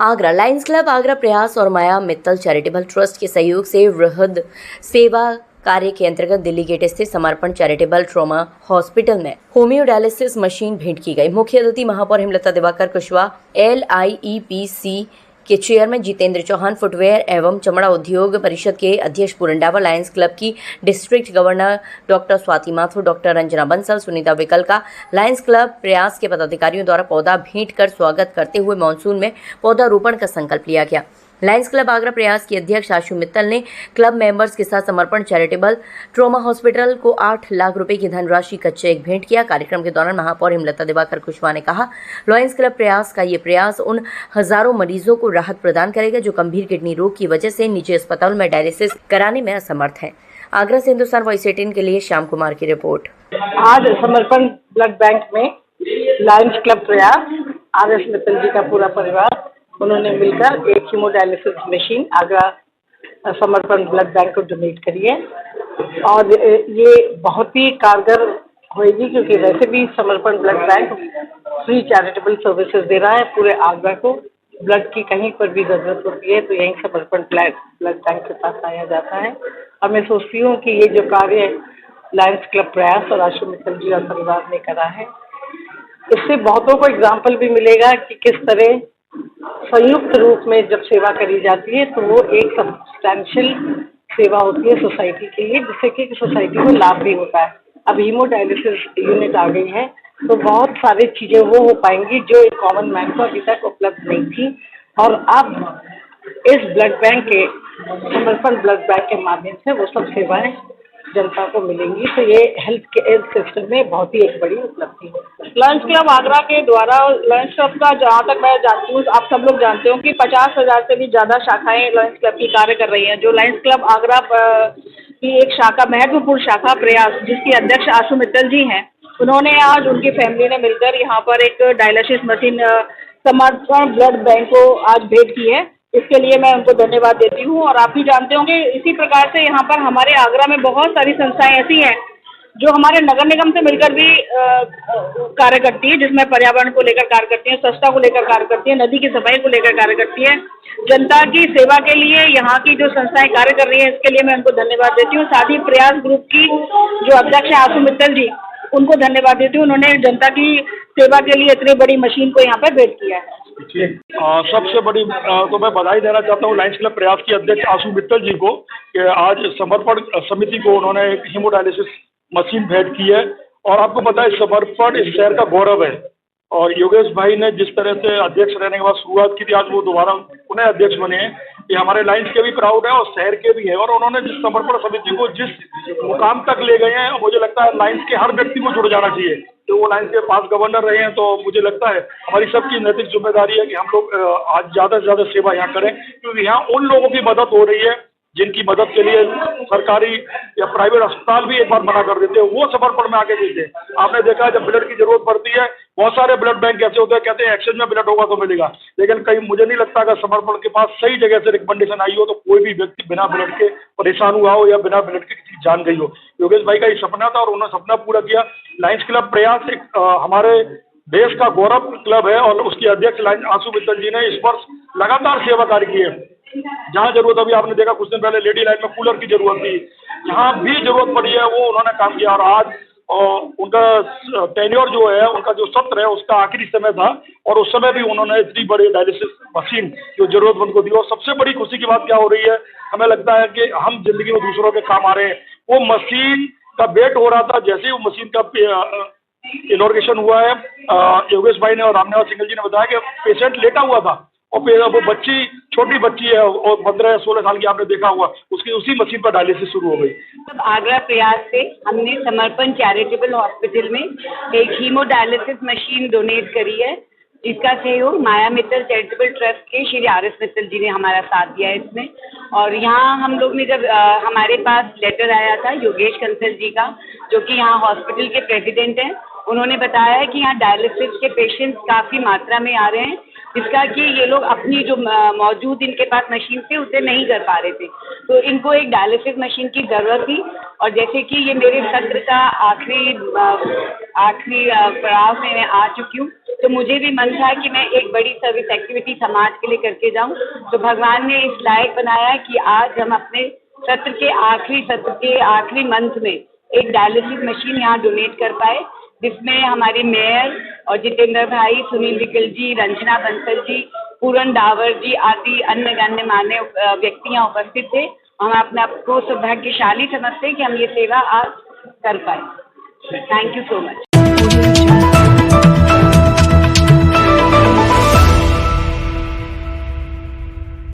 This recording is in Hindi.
आगरा लायंस क्लब आगरा प्रयास और माया मित्तल चैरिटेबल ट्रस्ट के सहयोग से वृहद सेवा कार्य के अंतर्गत दिल्ली गेट स्थित समर्पण चैरिटेबल ट्रॉमा हॉस्पिटल में होम्योडायलिसिस मशीन भेंट की गई। मुख्य अतिथि महापौर हेमलता दिवाकर कुशवाहा, LIEPC के चेयरमैन जितेंद्र चौहान, फुटवेयर एवं चमड़ा उद्योग परिषद के अध्यक्ष पूरन डावर, लायंस क्लब की district governor doctor Swati Mathur, doctor Ranjana Bansal, Sunita विकलका, लायंस क्लब प्रयास के पदाधिकारियों द्वारा पौधा भेंट कर स्वागत करते हुए मानसून में पौधारोपण का संकल्प लिया गया। लायंस क्लब आगरा प्रयास की अध्यक्ष आशु मित्तल ने क्लब मेंबर्स के साथ समर्पण चैरिटेबल ट्रॉमा हॉस्पिटल को 8 लाख रुपए की धनराशि का चेक भेंट किया। कार्यक्रम के दौरान महापौर हेमलता दिवाकर कुशवाहा ने कहा, लायंस क्लब प्रयास का ये प्रयास उन हजारों मरीजों को राहत प्रदान करेगा जो गंभीर किडनी रोग की वजह से निजी अस्पताल में डायलिसिस कराने में असमर्थ हैं। आगरा से हिंदुस्तान वॉइस 18 के लिए श्याम कुमार की रिपोर्ट। आज समर्पण ब्लड बैंक में लायंस क्लब प्रयास, RS मित्तल जी का पूरा परिवार, उन्होंने मिलकर एक हीमोडायलिसिस मशीन आगरा समर्पण ब्लड बैंक को डोनेट करी है और ये बहुत ही कारगर होएगी क्योंकि वैसे भी Samarpan blood bank free charitable services दे रहा है पूरे आगरा को। ब्लड की कहीं पर भी ज़रूरत होती है तो यहीं समर्पण ब्लड बैंक के पास आया जाता है और मैं सोचती हूँ कि ये जो कार्य लायंस क्लब प्रयास और आशु मित्तल जी और परिवार ने करा है, इससे बहुतों को एग्जाम्पल भी मिलेगा कि किस तरह संयुक्त रूप में जब सेवा करी जाती है तो वो एक सब्सटैंशियल सेवा होती है सोसाइटी के लिए, जिससे कि सोसाइटी को लाभ भी होता है। अब हीमोडायलिसिस यूनिट आ गई है तो बहुत सारी चीज़ें वो हो पाएंगी जो एक कॉमन मैन को अभी तक उपलब्ध नहीं थी और अब इस ब्लड बैंक के समर्पण ब्लड बैंक के माध्यम से वो सब सेवाएं जनता को मिलेंगी। तो ये हेल्थ सिस्टम में बहुत ही एक बड़ी उपलब्धि है। लायंस क्लब आगरा के द्वारा लायंस क्लब का जहाँ तक मैं जानती हूँ, आप सब लोग जानते हो कि 50,000 से भी ज़्यादा शाखाएं लायंस क्लब की कार्य कर रही हैं। जो लायंस क्लब आगरा की एक शाखा, महत्वपूर्ण शाखा प्रयास, जिसकी अध्यक्ष आशु मित्तल जी हैं, उन्होंने आज उनकी फैमिली ने मिलकर यहाँ पर एक डायलिसिस मशीन समर्पण ब्लड बैंक को आज भेंट की है। इसके लिए मैं उनको धन्यवाद देती हूँ। और आप भी जानते होंगे इसी प्रकार से यहाँ पर हमारे आगरा में बहुत सारी संस्थाएं ऐसी हैं जो हमारे नगर निगम से मिलकर भी कार्य करती है, जिसमें पर्यावरण को लेकर कार्य करती है, स्वच्छता को लेकर कार्य करती है, नदी की सफाई को लेकर कार्य करती है। जनता की सेवा के लिए यहाँ की जो संस्थाएं कार्य कर रही हैं, इसके लिए मैं उनको धन्यवाद देती हूँ। साथ ही प्रयास ग्रुप की जो अध्यक्ष है आशु मित्तल जी, उनको धन्यवाद देती हूँ। उन्होंने जनता की सेवा के लिए इतनी बड़ी मशीन को यहाँ पर भेंट किया है। सबसे बड़ी तो मैं बधाई देना चाहता हूँ लायंस क्लब प्रयास की अध्यक्ष आशु मित्तल जी को कि आज समर्पण समिति को उन्होंने एक हीमोडायलिसिस मशीन भेंट की है। और आपको पता है समर्पण इस शहर का गौरव है और योगेश भाई ने जिस तरह से अध्यक्ष रहने के बाद शुरुआत की थी, आज वो दोबारा पुनः अध्यक्ष बने हैं। ये हमारे लायंस के भी प्राउड है और शहर के भी है। और उन्होंने जिस समर्पण समिति को जिस मुकाम तक ले गए हैं, मुझे लगता है लायंस के हर व्यक्ति को जुड़ जाना चाहिए। तो वो लायंस के पास गवर्नर रहे हैं, तो मुझे लगता है हमारी सबकी नैतिक जिम्मेदारी है कि हम लोग आज ज़्यादा से ज़्यादा सेवा यहाँ करें, क्योंकि यहाँ उन लोगों की मदद हो रही है जिनकी मदद के लिए सरकारी या प्राइवेट अस्पताल भी एक बार मना कर देते हैं, वो समर्पण में आगे देते हैं। आपने देखा है जब ब्लड की जरूरत पड़ती है, बहुत सारे ब्लड बैंक ऐसे होते हैं, कहते हैं एक्सचेंज में ब्लड होगा तो मिलेगा, लेकिन कहीं मुझे नहीं लगता अगर समर्पण के पास सही जगह से रिकमेंडेशन आई हो तो कोई भी व्यक्ति बिना ब्लड के परेशान हुआ हो या बिना ब्लड के किसी जान गई हो। योगेश भाई का ये सपना था और उन्होंने सपना पूरा किया। लायंस क्लब प्रयास एक हमारे देश का गौरव क्लब है और उसकी अध्यक्ष लायंस आशु मित्तल जी ने इस वर्ष लगातार सेवा कार्य किए। जहाँ जरूरत, अभी आपने देखा कुछ दिन पहले लेडी लाइन में कूलर की जरूरत थी, जहाँ भी जरूरत पड़ी है वो उन्होंने काम किया। और आज उनका टेन्योर जो है, उनका जो सत्र है, उसका आखिरी समय था और उस समय भी उन्होंने इतनी बड़ी डायलिसिस मशीन जो जरूरतमंद को दी। और सबसे बड़ी खुशी की बात क्या हो रही है, हमें लगता है कि हम जिंदगी में दूसरों के काम आ रहे हैं। वो मशीन का वेट हो रहा था, जैसे ही वो मशीन का इनॉर्गेशन हुआ है, योगेश भाई ने और रामनिवास सिंगल जी ने बताया कि पेशेंट लेटा हुआ था और फिर वो बच्ची, छोटी बच्ची है और 15 या 16 साल की, आपने देखा हुआ, उसकी उसी मशीन पर डायलिसिस शुरू हो गई। तब आगरा प्रयास से हमने समर्पण चैरिटेबल हॉस्पिटल में एक हीमोडायलिसिस मशीन डोनेट करी है, जिसका सहयोग माया मित्तल चैरिटेबल ट्रस्ट के श्री RS मित्तल जी ने हमारा साथ दिया है इसमें। और यहाँ हम लोग ने जब हमारे पास लेटर आया था योगेश कंसल जी का, जो कि यहाँ हॉस्पिटल के प्रेसिडेंट हैं, उन्होंने बताया है कि यहाँ डायलिसिस के पेशेंट्स काफ़ी मात्रा में आ रहे हैं जिसका कि ये लोग अपनी जो मौजूद इनके पास मशीन थी उसे नहीं कर पा रहे थे। तो इनको एक डायलिसिस मशीन की ज़रूरत थी और जैसे कि ये मेरे सत्र का आखिरी पड़ाव में मैं आ चुकी हूँ, तो मुझे भी मन था कि मैं एक बड़ी सर्विस एक्टिविटी समाज के लिए करके जाऊँ। तो भगवान ने इस लायक बनाया कि आज हम अपने सत्र के आखिरी मंथ में एक डायलिसिस मशीन यहाँ डोनेट कर पाए, जिसमें हमारी मेयर और जितेंद्र भाई, सुनील विकल जी, रंजना बंसल जी, पूरन डावर जी आदि अन्य गण्यमान्य व्यक्तियाँ उपस्थित थे। हम अपने आप को सौभाग्यशाली समझते हैं कि हम ये सेवा आज कर पाए। Thank you so much.